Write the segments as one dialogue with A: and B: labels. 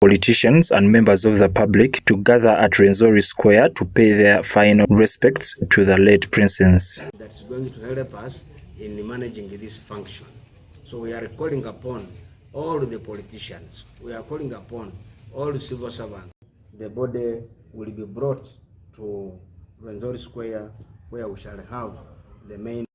A: politicians and members of the public to gather at Rwenzori Square to pay their final respects to the late princess.
B: That's going to help us in managing this function. So we are calling upon all the politicians, we are calling upon all the civil servants. The body will be brought to Rwenzori Square, where we shall have the main.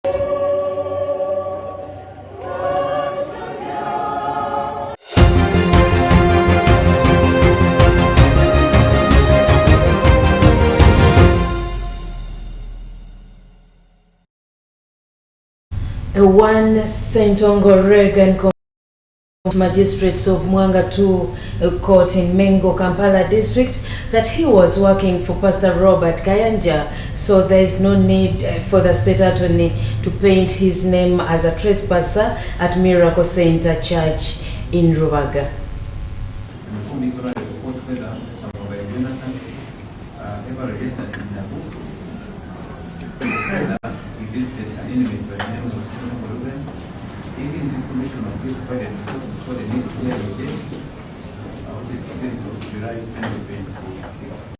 C: One Sentongo Reagan magistrates of Mwanga 2 court in Mengo, Kampala district, that he was working for Pastor Robert Kayanja, so there is no need for the state attorney to paint his name as a trespasser at Miracle Center Church in Rubaga.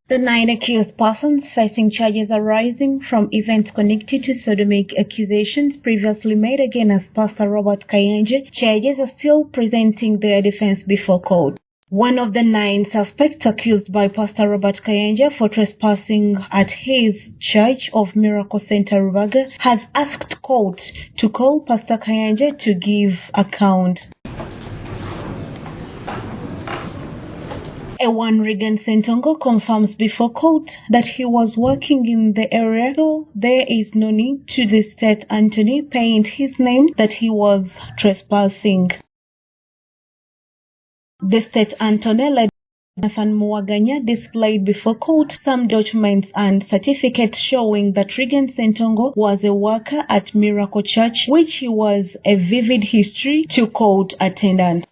D: The 9 accused persons facing charges arising from events connected to sodomic accusations previously made against Pastor Robert Kayanja, charges are still presenting their defense before court. One of the 9 suspects accused by Pastor Robert Kayanja for trespassing at his Church of Miracle Center Rubaga has asked court to call Pastor Kayanja to give account. Ewan Regan Sentongo confirms before court that he was working in the area, so there is no need to the state attorney paint his name that he was trespassing. The state attorney led Jonathan Muwaganya displayed before court some documents and certificates showing that Regan Sentongo was a worker at Miracle Church, which he was a vivid history to court attendance.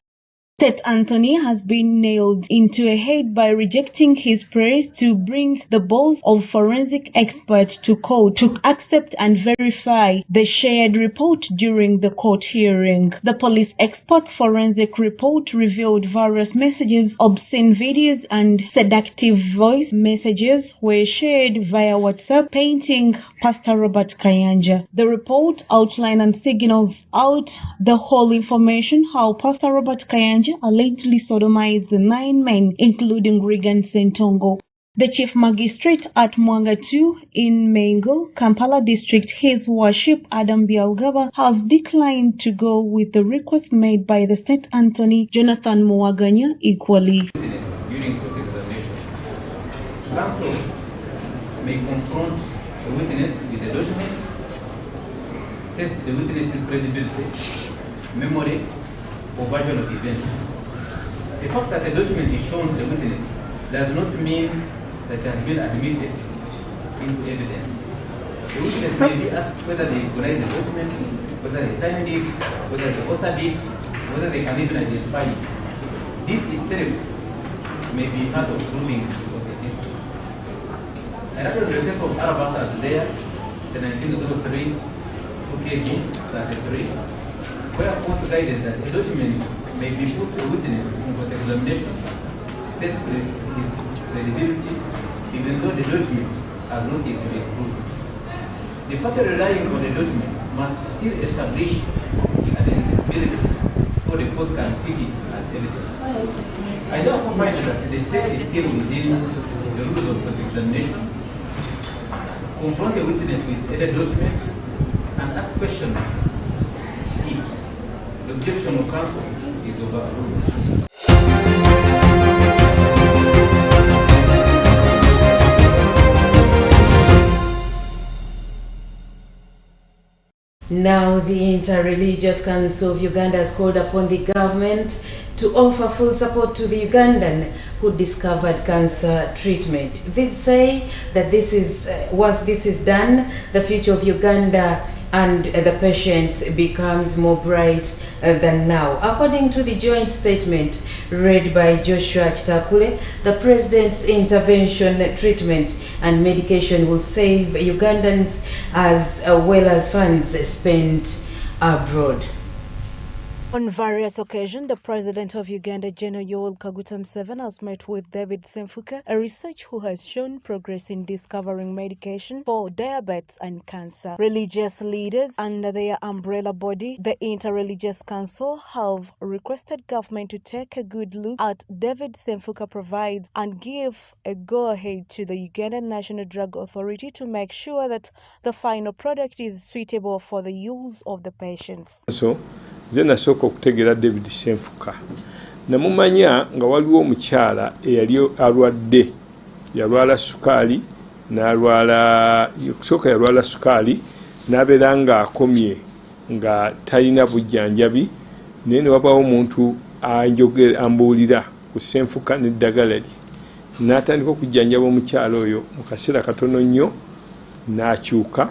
D: State Anthony has been nailed into a head by rejecting his praise to bring the balls of forensic experts to court to accept and verify the shared report during the court hearing. The police expert's forensic report revealed various messages, obscene videos and seductive voice messages were shared via WhatsApp painting Pastor Robert Kayanja. The report outlined and signals out the whole information how Pastor Robert Kayanja allegedly sodomized the 9 men, including Regan Sentongo. The Chief Magistrate at Mwanga 2 in Mengo, Kampala District, His Worship Adam Byalgaba, has declined to go with the request made by the State Attorney Jonathan Muwaganya equally.
E: During cross-examination, counsel may confront the witness with a document, test the witness's credibility, memory, or version of events. The fact that the document is shown to the witness does not mean that it has been admitted into evidence. The witness may be asked whether they recognize the document, whether they signed it, whether they authored it, whether they can even identify it. This itself may be part of proving authenticity. Another in the case of Arabasa there, 1703, 2KG 33, where court guided that a document may be put to witness in cross-examination, test his credibility, even though the document has not yet been proved. The party relying on the document must still establish an invisibility so the court can treat it as evidence. I therefore find that the state is still within the rules of cross-examination. Confront a witness with either document and ask questions. The objection of counsel is overruled.
C: Now, the Interreligious Council of Uganda has called upon the government to offer full support to the Ugandan who discovered cancer treatment. They say that once this is done, the future of Uganda and the patients becomes more bright than now. According to the joint statement read by Joshua Chitakule, the president's intervention, treatment and medication will save Ugandans as well as funds spent abroad.
F: On various occasions, the President of Uganda, General Yoweri Kaguta Museveni, has met with David Senfuka, a researcher who has shown progress in discovering medication for diabetes and cancer. Religious leaders under their umbrella body, the Interreligious Council, have requested government to take a good look at David Senfuka provides and give a go-ahead to the Ugandan National Drug Authority to make sure that the final product is suitable for the use of the patients.
G: Nze nasooka okutegeera David Senfuka namumanya nga waliwo omukyala eyali alwadde yalwala sukaali yalwala sukaali n'abeera nga akomye nga talina bujjanjabi naye ne wabaawo omuntu ambuulira ku Senfuka n'eddagala lye n'atandika okujjanjaba omukyala oyo mu kaseera katono nnyo n'akyuka.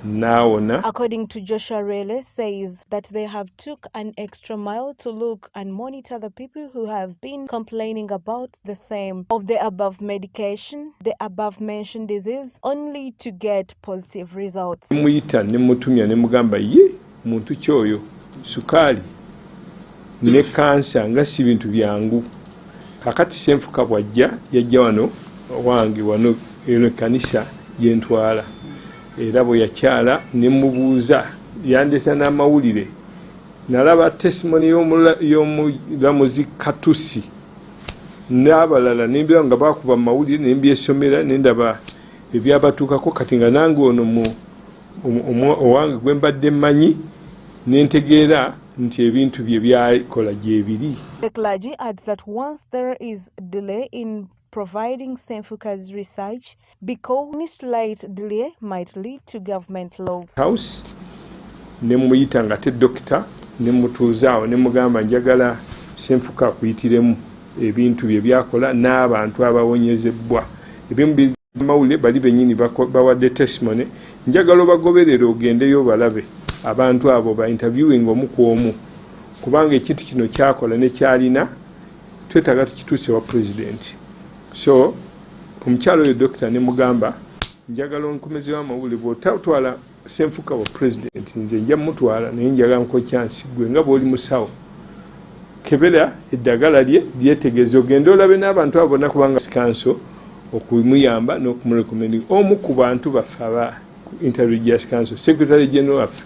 F: According to Joshua Rele, says that they have took an extra mile to look and monitor the people who have been complaining about the same of the above medication, the above mentioned disease, only to get positive results.
G: Muyita ne mutumya ne mugamba ye muntu kyoyo sukali ne kansa nga si bintu byangu kakati Senfuka bwajja yajja wano wange wano eno kanisa gyentwala era bwe yakyala ne mubuuza yandeeta n'amawulire nalaba testimony y'omulamuzi Katusi n'abalala nembira nga bakuba mawulire nembyesomera nendaba ebyabatuukako kati nga nange ono owange gwe mbadde mmanyi nentegeera nti ebintu bye byakola gyebiri.
F: The clergy adds that once there is delay in providing Senfuka's research, because this slight delay might lead to government laws.
G: House ne muyita nga te dokita ne mutuuzaawo ne mugamba njagala Senfuka akuyitiremu ebintu bye byakola n'abantu abawonyezebbwa ebimu mawule bali bennyini bawadde testimony njagala obagoberere ogendeyo balabe abantu abo ba interviewing omu ku omu kubanga ekintu kino kyakola ne kyalina twetaaga tukituuse wa president. So omukyalo oyo dokita ne mugamba njagala onkomezewo amawulire bw'otatwala Senfuka wa president nze nja mutwala naye njagala nko chance gwe nga bw'oli musawo kebera eddagala lye lyetegeeza ogenda olabe n'abantu abo bonna kubanga sikanso okumuyamba n'okumurekomending omu ku bantu baffe aba Interreligious Council Secretary General waffe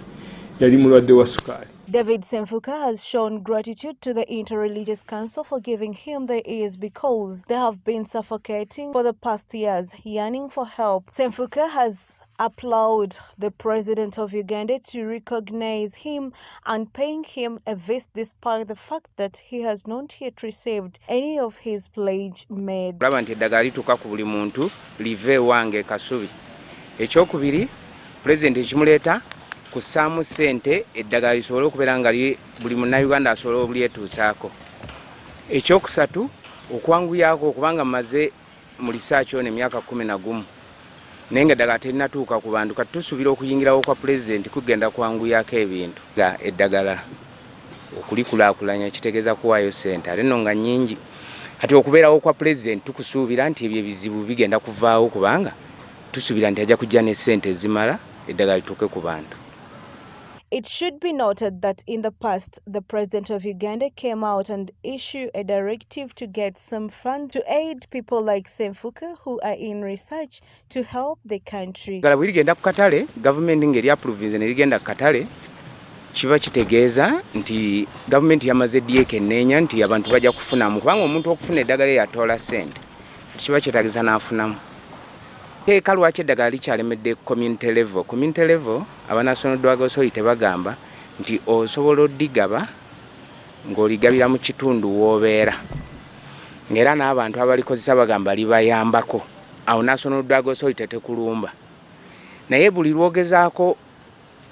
G: yali mulwadde wa sukaali.
F: David Senfuka has shown gratitude to the Interreligious Council for giving him the ears because they have been suffocating for the past years, yearning for help. Senfuka has applauded the President of Uganda to recognize him and paying him a visit despite the fact that he has not yet received any of his pledge made.
H: Nti eddagala lituuka ku buli muntu live wange Kasubi. Ekyokubiri, President ekimuleeta kusaamu ssente eddagala lisobole okubeera nga buli munnayuganda asobole obulyetuusaako. Ekyokusatu okwanguyaako okubanga mmaze mu research ono emyaka 11 naye nga eddagala terinatuuka ku bantu kati tusuubira okuyingirawo kwa President kugenda kwanguyaako ebintu nga eddagala okulikulaakulanya kitegeeza kuwaayo ssente ate nno nga nnyingi kati okubeerawo kwa President tukusuubira nti ebyo ebizibu bigenda kuvaawo kubanga tusuubira nti ajja kujja ne ssente ezimala eddagala lituuke ku bantu.
F: It should be noted that in the past, the President of Uganda came out and issued a directive to get some funds to aid people like Senfuka who are in research to help the country.
H: Gala bwirigenda ku katale, government ngeri approve ne rigenda ku katale, kiba kitegeeza nti government yamaze dyekenneenya nti abantu bajja kufunamu kubanga omuntu okufuna eddagala yatoola ssente kiba kyetaagisa n'afunamu. Teeka lwaki eddagala likyalemedde community level. Community level aba National Drug Authority bagamba nti osobola oddigaba ng'oligabira mu kitundu w'obeera ng'era n'abantu abalikozesa bagamba libayambako awo National Drug Authority tekulumba naye buli lwogezaako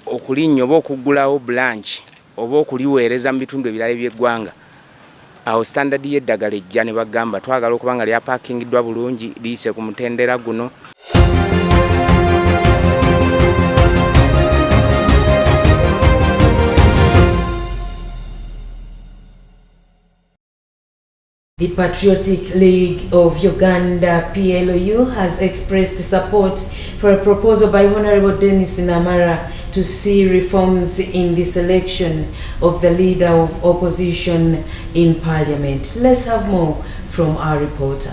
H: okulinnya oba okuggulawo branch oba okuliweereza mu bitundu ebirala by'eggwanga awo standard y'eddagala ejja ne bagamba twagala okuba nga lyapakingiddwa bulungi liyise ku mutendera guno.
C: The Patriotic League of Uganda, PLOU, has expressed support for a proposal by Honorable Dennis Namara to see reforms in the selection of the leader of opposition in parliament. Let's have more from our reporter.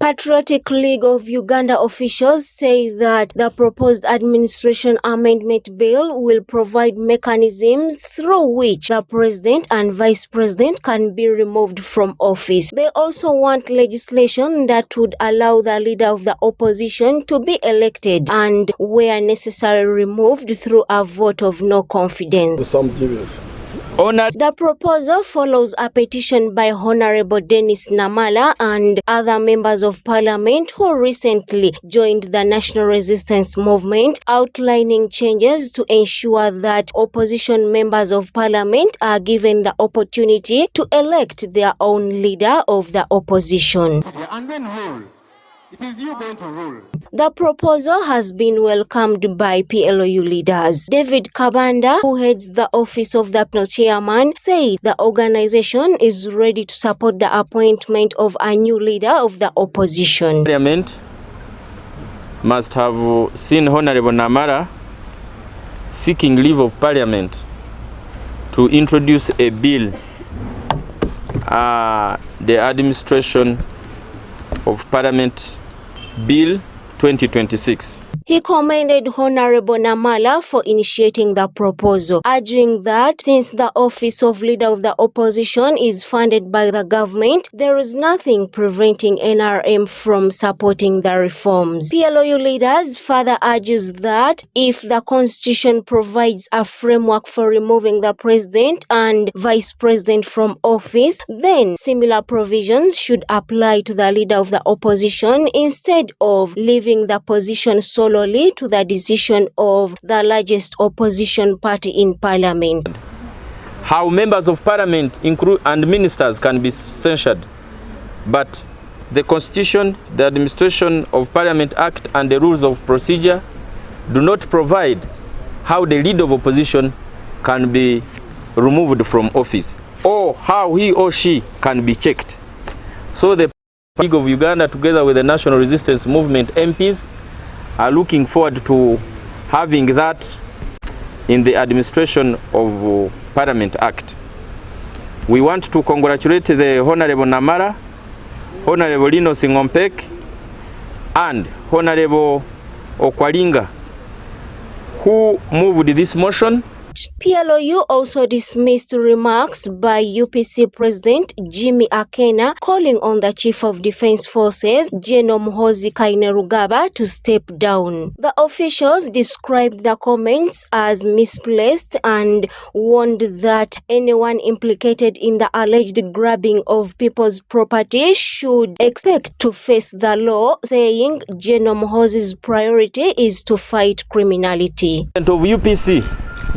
I: Patriotic League of Uganda officials say that the proposed administration amendment bill will provide mechanisms through which the president and vice president can be removed from office. They also want legislation that would allow the leader of the opposition to be elected and, where necessary, removed through a vote of no confidence. The proposal follows a petition by Honorable Dennis Namala and other members of parliament who recently joined the National Resistance Movement, outlining changes to ensure that opposition members of parliament are given the opportunity to elect their own leader of the opposition.
J: And then rule. It is you going to rule.
I: The proposal has been welcomed by PLOU leaders. David Kabanda, who heads the office of the chairman, said the organization is ready to support the appointment of a new leader of the opposition.
K: Parliament must have seen Honorable Namara seeking leave of Parliament to introduce a bill, the Administration of Parliament Bill 2026.
I: He commended Honorable Namala for initiating the proposal, urging that since the office of leader of the opposition is funded by the government, there is nothing preventing NRM from supporting the reforms. PLOU leaders further urges that if the constitution provides a framework for removing the president and vice president from office, then similar provisions should apply to the leader of the opposition instead of leaving the position solely to the decision of the largest opposition party in parliament.
K: How members of parliament and ministers can be censured, but the Constitution, the Administration of Parliament Act and the rules of procedure do not provide how the leader of opposition can be removed from office or how he or she can be checked. So the League of Uganda, together with the National Resistance Movement MPs, are looking forward to having that in the Administration of Parliament Act. We want to congratulate the Honorable Namara, Honorable Lino Singompek, and Honorable Okwalinga, who moved this motion.
I: PLOU also dismissed remarks by UPC President Jimmy Akena calling on the Chief of Defense Forces, General Muhoozi Kainerugaba, to step down. The officials described the comments as misplaced and warned that anyone implicated in the alleged grabbing of people's property should expect to face the law, saying General Muhoozi's priority is to fight criminality.
K: Of UPC,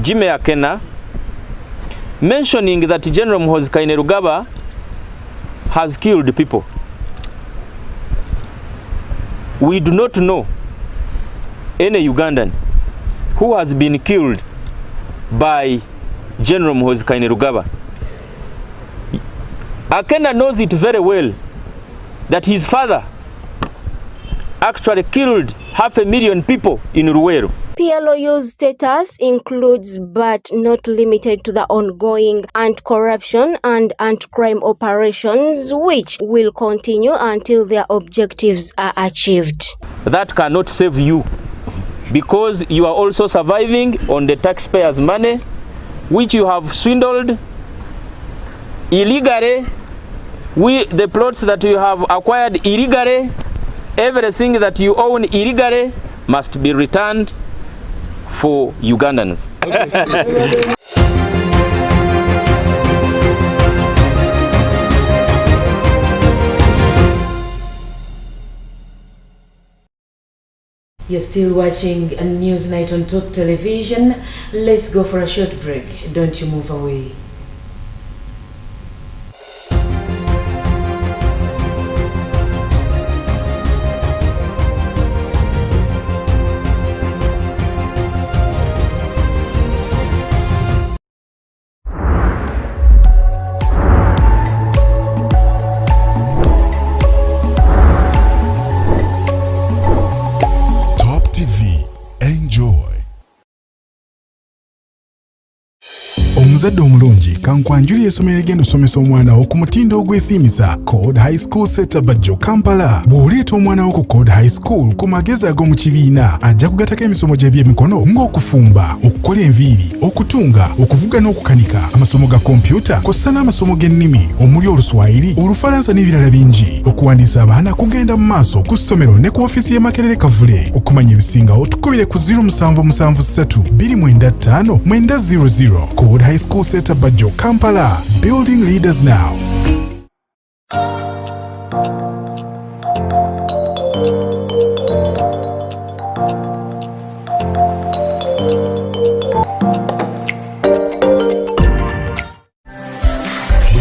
K: Jimmy Akena, mentioning that General Muhoozi Kainerugaba has killed people. We do not know any Ugandan who has been killed by General Muhoozi Kainerugaba. Akena knows it very well that his father actually killed 500,000 people in Ruweru.
I: PLOU's status includes but not limited to the ongoing anti-corruption and anti-crime operations, which will continue until their objectives are achieved.
K: That cannot save you, because you are also surviving on the taxpayers' money, which you have swindled illegally. The plots that you have acquired illegally, everything that you own illegally must be returned for Ugandans.
C: You're still watching Newsnight on Top Television. Let's go for a short break. Don't you move away.
L: Top TV, enjoy. Omuzadde omulungi kankwanjuli essomero erigenda osomesa omwana wo ku mutindo ogwesiimisa Code High School Ssetabajjo Kampala. Bw'oleeta omwana wo ku Code High School ku magezi ag'omu kibiina ajja kugatako emisomo gy'ebyemikono ng'okufumba, okukola enviiri, okutunga, okuvuga n'okukanika, amasomo ga kompyuta kw'ossa n'amasomo g'ennimi omuli Oluswayiri, Olufalansa n'ebirala bingi. Okuwandiisa abaana kugenda mu maaso ku ssomero ne ku ofiisi y'e Makerere Kavule. Okumanya ebisingawo tukubire ku 0773 295 900. Code High School Ssetabajjo Kampala, building leaders now.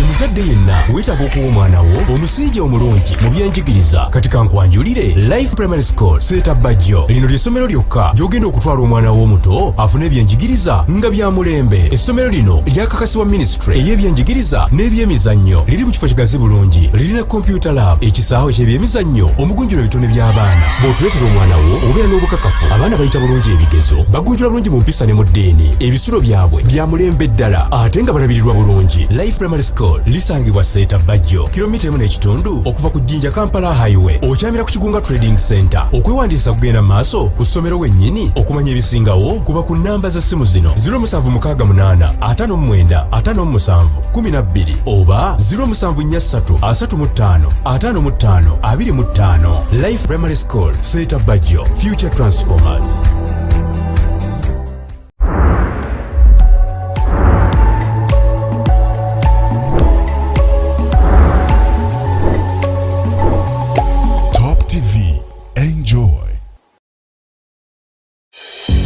M: Muzadde yenna weetaaga okuwa omwana wo omusijja omulungi mu byenjigiriza kati kankwanjulire Life Primary School Ssetabajjo. Lino ly'essomero lyokka gy'ogenda okutwala omwana wo omuto afune ebyenjigiriza nga bya mulembe. Essomero lino lyakakasibwa Ministry ey'ebyenjigiriza n'ebyemizannyo. Liri mu kifo kigazi bulungi, lirina computer lab, ekisaawe ky'ebyemizannyo, omugunjulo ebitone by'abaana. Bw'otuleetera omwana wo obeera n'obukakafu abaana bayita bulungi ebigezo, bagunjula bulungi mu mpisa ne mu ddeeni, ebisulo byabwe bya mulembe ddala ate nga balabirirwa bulungi. Life Primary School lisangibwa Ssetabajjo, kilomita 1.5 okuva ku Jinja Kampala Highway. Okyamira ku Kigunga Trading Center. Okwewandiisa kugenda maaso ku ssomero wennyini. Okumanya ebisingawo kuba ku nnamba za simu zino 0768 59 57 12 oba 0743 35 55 25. Life Primary School Ssetabajjo, Future Transformers.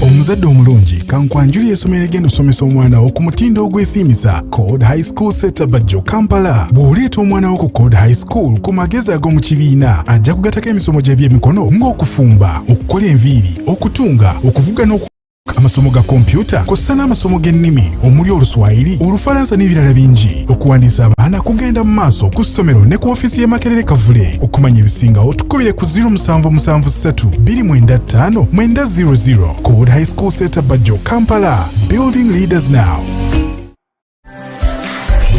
L: Omuzadde omulungi kankwanjuli essomero erigenda osomesa omwana wo ku mutindo ogwesiimisa Code High School Ssetabajjo Kampala. Bw'oleeta omwana wo ku Code High School ku magezi ag'omu kibiina ajja kugatako emisomo gy'ebyemikono ng'okufumba, okukola enviiri, okutunga, okuvuga n'oku amasomo ga kompyuta kw'ossa n'amasomo g'ennimi omuli Oluswayiri, Olufalansa n'ebirala bingi. Okuwandiisa abaana kugenda mu maaso ku ssomero ne ku ofiisi y'e Makerere Kavule. Okumanya ebisingawo tukubire ku 0773 295 900. Code High School Ssetabajjo Kampala, building leaders now.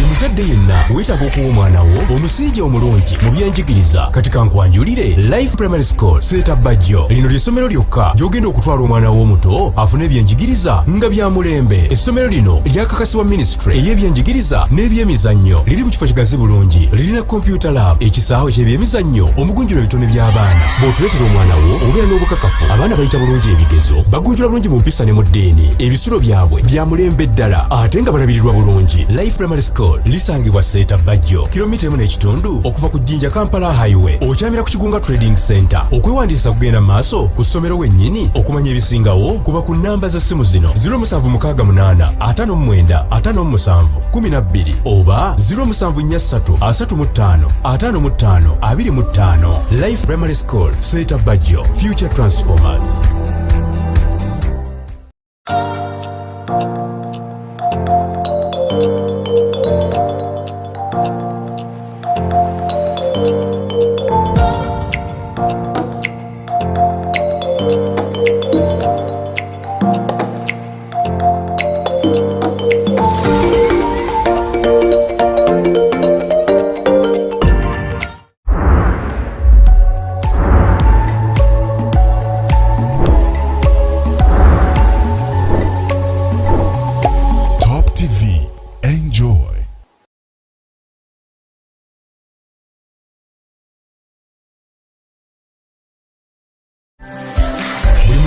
M: Muzadde yenna weetaaga okuwa omwana wo omusijja omulungi mu byenjigiriza kati kankwanjulire Life Primary School Ssetabajjo. Lino ly'essomero lyokka gy'ogenda okutwala omwana wo omuto afune ebyenjigiriza nga bya mulembe. Essomero lino lyakakasibwa Ministry ey'ebyenjigiriza n'ebyemizannyo. Liri mu kifo kigazi bulungi, lirina computer lab, ekisaawe ky'ebyemizannyo, omugunjulo ebitone by'abaana. Bw'otuleetera omwana wo obeera n'obukakafu abaana bayita bulungi ebigezo, bagunjula bulungi mu mpisa ne mu ddeeni, ebisulo byabwe bya mulembe ddala ate nga balabirirwa bulungi. Life Primary School lisangibwa Ssetabajjo, kilomita 1.5 okuva ku Jinja Kampala Highway. Okyamira ku Kigunga Trading Center. Okwewandiisa kugenda maaso ku ssomero wennyini. Okumanya ebisingawo kuba ku nnamba za simu zino 0768 59 57 12 oba 0743 35 55 25. Life Primary School Ssetabajjo, Future Transformers.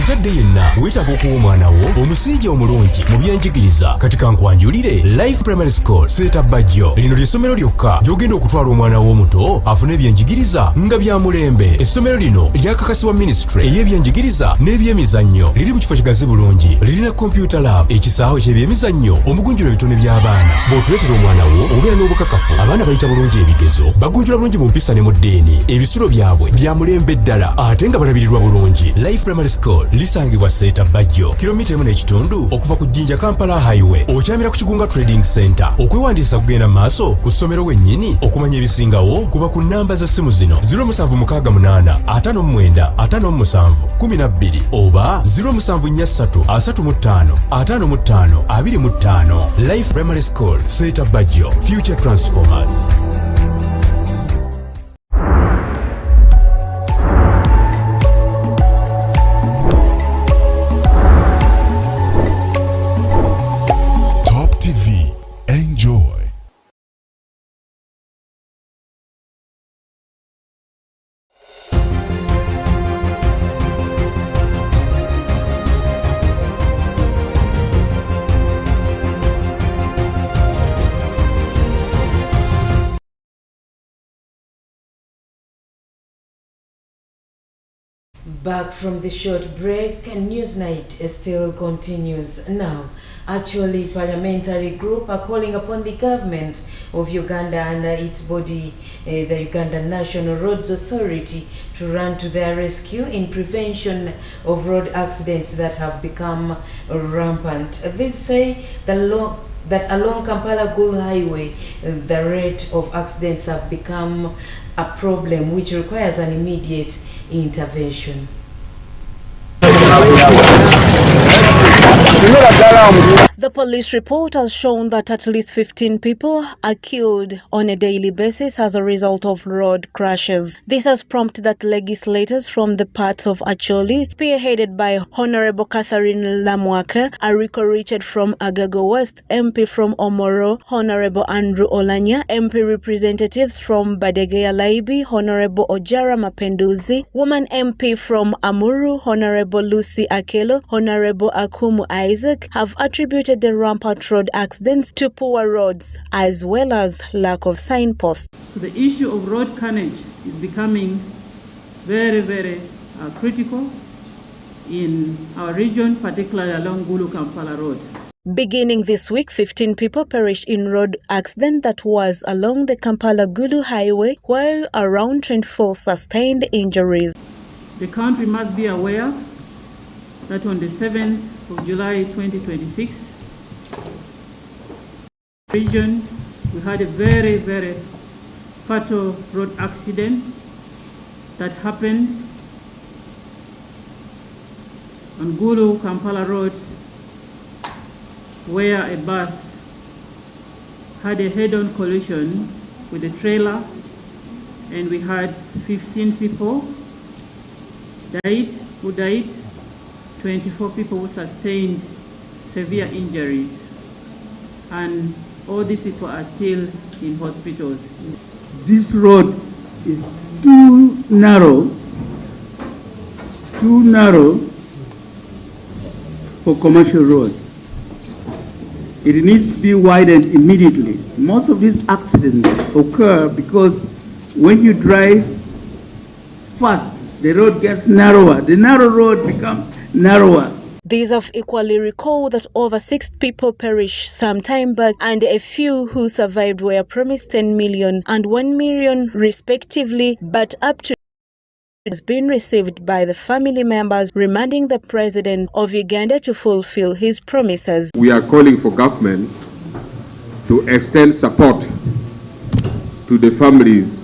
M: Muzadde yenna weetaaga okuwa omwana wo omusijja omulungi mu byenjigiriza kati kankwanjulire Life Primary School Ssetabajjo. Lino ly'essomero lyokka gy'ogenda okutwala omwana wo omuto afune ebyenjigiriza nga bya mulembe. Essomero lino lyakakasibwa Ministry ey'ebyenjigiriza n'ebyemizannyo. Liri mu kifo kigazi bulungi, lirina computer lab, ekisaawe ky'ebyemizannyo, omugunjulo ebitone by'abaana. Bw'otuleetera omwana wo obeera n'obukakafu abaana bayita bulungi ebigezo, bagunjula bulungi mu mpisa ne mu ddeeni, ebisulo byabwe bya mulembe ddala ate nga balabirirwa bulungi. Life Primary School lisangibwa Seeta Bajjo kilomita 1.5 okuva ku Jinja Kampala Highway. Okyamira ku Kigunga Trading Center. Okwewandiisa kugenda maaso ku ssomero wennyini okumanya ebisingawo kuba ku namba za simu zino 0768 59 57 12 oba 0743 35 55 25. Life Primary School, Seeta Bajjo, Future Transformers.
L: Top TV, enjoy.
C: Back from the short break, Newsnight still continues now. Actually, parliamentary group are calling upon the government of Uganda and its body, the Uganda National Roads Authority, to run to their rescue in prevention of road accidents that have become rampant. They say that along Kampala-Gulu Highway, the rate of accidents have become a problem which requires an immediate intervention.
F: The police report has shown that at least 15 people are killed on a daily basis as a result of road crashes. This has prompted that legislators from the parts of Acholi, spearheaded by Honorable Catherine Lamwaka, Ariko Richard from Agago West, MP from Omoro, Honorable Andrew Olanya, MP representatives from Badegea Laibi, Honorable Ojara Mapenduzi, Woman MP from Amuru, Honorable Lucy Akelo, Honorable Akumu Isaac, have attributed the rampant road accidents to poor roads as well as lack of signposts.
N: So the issue of road carnage is becoming very, very critical in our region, particularly along Gulu-Kampala Road.
F: Beginning this week, 15 people perished in road accident that was along the Kampala-Gulu Highway, while around 24 sustained injuries.
N: The country must be aware that on the 7th of July 2026, region, we had a very, very fatal road accident that happened on Gulu-Kampala Road, where a bus had a head-on collision with a trailer, and we had 15 people who died, 24 people who sustained severe injuries, and all these people are still in hospitals.
O: This road is too narrow for commercial road. It needs to be widened immediately. Most of these accidents occur because when you drive fast, the road gets narrower. The narrow road becomes narrower.
F: These have equally recalled that over 6 people perished some time back, and a few who survived were promised 10 million and 1 million respectively, but up to has been received by the family members, remanding the President of Uganda to fulfill his promises.
P: We are calling for government to extend support to the families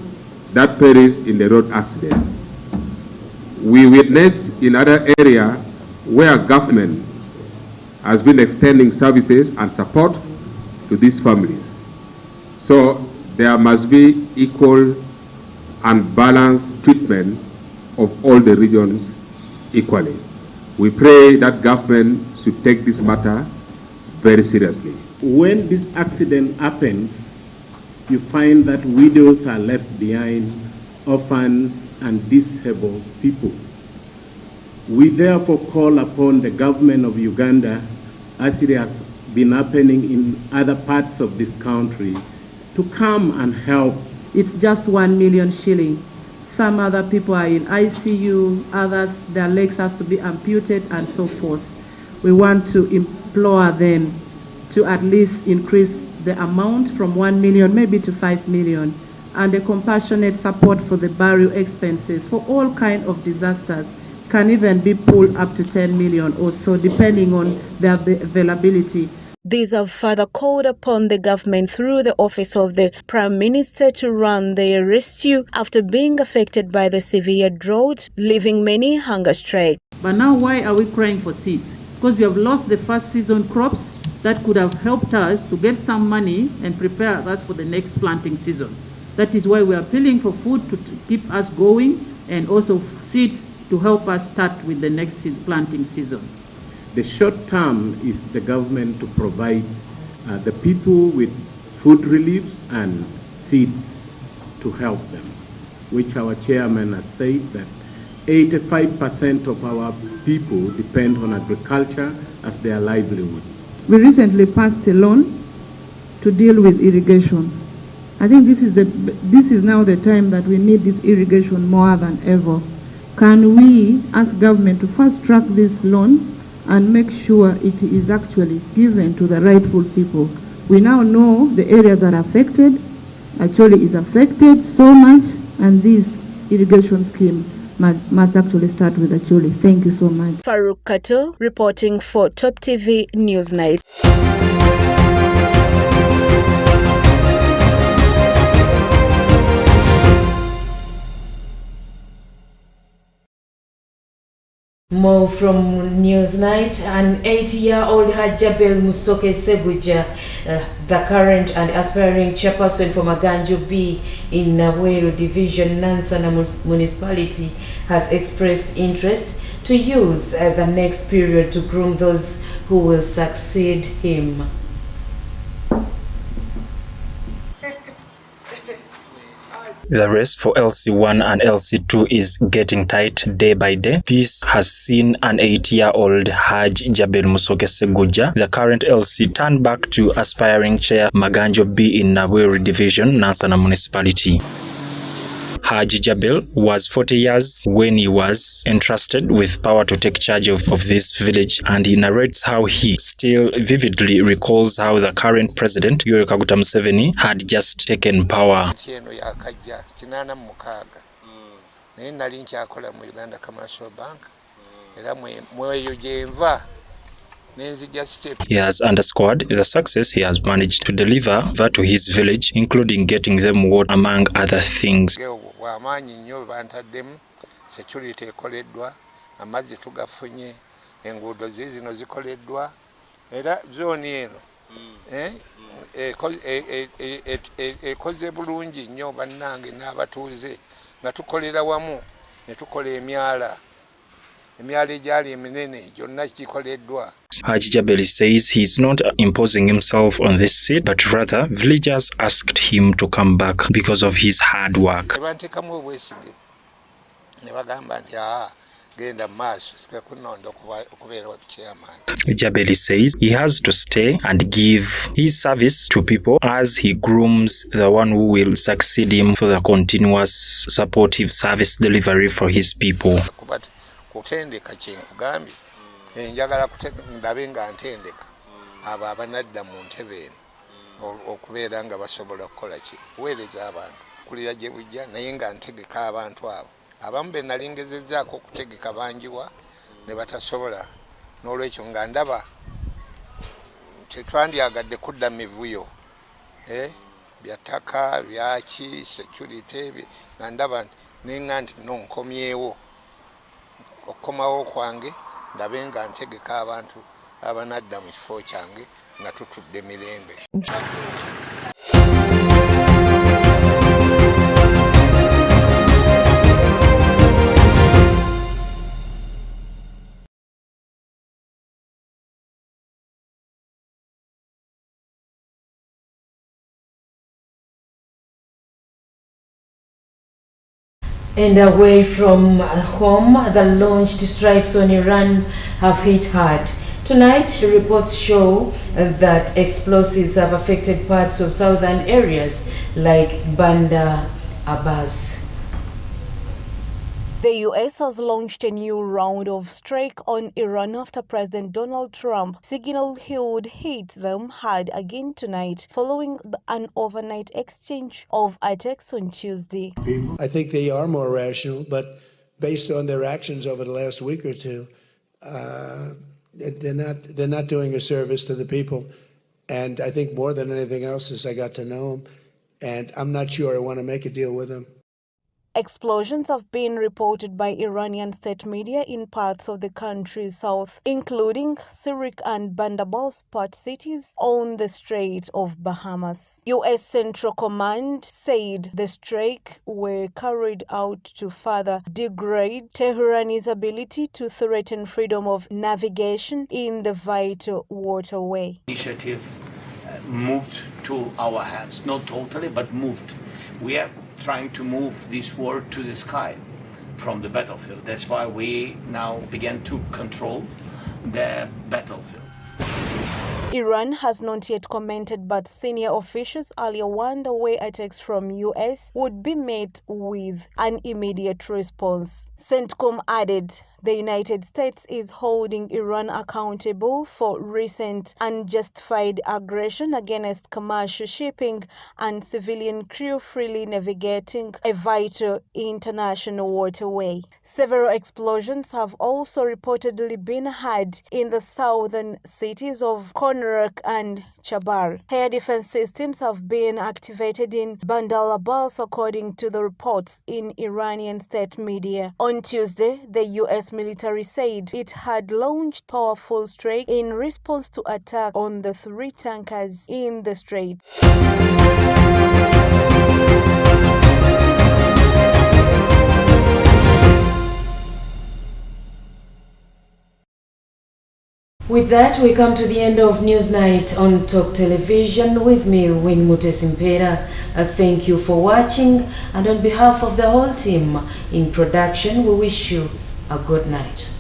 P: that perished in the road accident. We witnessed in other areas where government has been extending services and support to these families. So there must be equal and balanced treatment of all the regions equally. We pray that government should take this matter very seriously.
O: When this accident happens, you find that widows are left behind, orphans and disabled people. We therefore call upon the government of Uganda, as it has been happening in other parts of this country, to come and help.
N: It's just 1 million shilling. Some other people are in ICU, others, their legs has to be amputated and so forth. We want to implore them to at least increase the amount from 1 million maybe to 5 million, and a compassionate support for the burial expenses for all kinds of disasters can even be pulled up to 10 million or so, depending on the availability.
F: These have further called upon the government through the Office of the Prime Minister to run their rescue after being affected by the severe drought, leaving many hunger strikes.
N: But now why are we crying for seeds? Because we have lost the first season crops that could have helped us to get some money and prepare us for the next planting season. That is why we are appealing for food to keep us going and also seeds to help us start with the next planting season.
O: The short term is the government to provide the people with food reliefs and seeds to help them, which our chairman has said that 85% of our people depend on agriculture as their livelihood.
N: We recently passed a loan to deal with irrigation. I think this is now the time that we need this irrigation more than ever. Can we ask government to fast track this loan and make sure it is actually given to the rightful people? We now know the areas that are affected, actually is affected so much, and this irrigation scheme must actually start with Acholi. Thank you so much.
F: Farouk Kato reporting for Top TV Newsnight.
C: More from Newsnight. An 80-year-old Hajabel Musoke Seguja, the current and aspiring chairperson for Maganjo B in Naweru Division, Nansana Municipality, has expressed interest to use the next period to groom those who will succeed him.
A: The race for LC1 and LC2 is getting tight day by day. This has seen an 80-year-old Haj Jabel Musoke Seguja, the current LC, turn back to aspiring chair Maganjo B in Naweru Division, Nansana Municipality. Haj Jabel was 40 years when he was entrusted with power to take charge of this village, and he narrates how he still vividly recalls how the current president, Yoweri Kaguta Museveni, had just taken power. He has underscored the success he has managed to deliver to his village, including getting them water, among other things.
Q: Security ekoleddwa, amazzi tugafunye, enguudo zino zikoleddwa, era zone eno ekoze bulungi nnyo bannange n'abatuuze nga tukolera wamu ne tukola emyala egyali eminene gyonna gikoleddwa.
A: Haji Jabel says he is not imposing himself on this seat, but rather villagers asked him to come back because of his hard work. Jabel says he has to stay and give his service to people as he grooms the one who will succeed him for the continuous supportive service delivery for his people.
Q: Njagala ndabe nga ntendeka abo abanadda mu ntebe okubeera nga basobola okukola ki kuweereza abantu kulira gye bujja naye nga ntegeka abantu abo abamu be nalingezezzaako okutegeka bangiwa ne batasobola n'olwekyo nga ndaba tetwandyagadde kudda mivuyo bya ttaka byaki security nga ndaba nenga nti nonkomyewo okukomawo kwange ndabe nga ntegeka abantu abanadda mu kifo kyange nga tutudde mirembe.
C: And away from home, the launched strikes on Iran have hit hard. Tonight, reports show that explosives have affected parts of southern areas like Bandar Abbas.
F: The U.S. has launched a new round of strike on Iran after President Donald Trump signaled he would hit them hard again tonight following an overnight exchange of attacks on Tuesday.
R: I think they are more rational, but based on their actions over the last week or two, they're not doing a service to the people. And I think more than anything else is I got to know them, and I'm not sure I want to make a deal with them.
F: Explosions have been reported by Iranian state media in parts of the country's south, including Sirik and Bandarb's port cities on the Strait of Bahamas. U.S. Central Command said the strike were carried out to further degrade Tehran's ability to threaten freedom of navigation in the vital waterway.
S: Initiative moved to our hands, not totally, but moved. We are trying to move this war to the sky from the battlefield. That's why we now begin to control the battlefield.
F: Iran has not yet commented, but senior officials earlier warned away attacks from U.S. would be met with an immediate response. CENTCOM added the United States is holding Iran accountable for recent unjustified aggression against commercial shipping and civilian crew freely navigating a vital international waterway. Several explosions have also reportedly been heard in the southern cities of Konrak and Chabar. Air defense systems have been activated in Bandar Abbas, according to the reports in Iranian state media. On Tuesday, the U.S. military said it had launched powerful strike in response to attack on the 3 tankers in the strait.
C: With that, we come to the end of Newsnight on Talk Television with me, Win Mutesimpera. Thank you for watching, and on behalf of the whole team in production, we wish you a good night.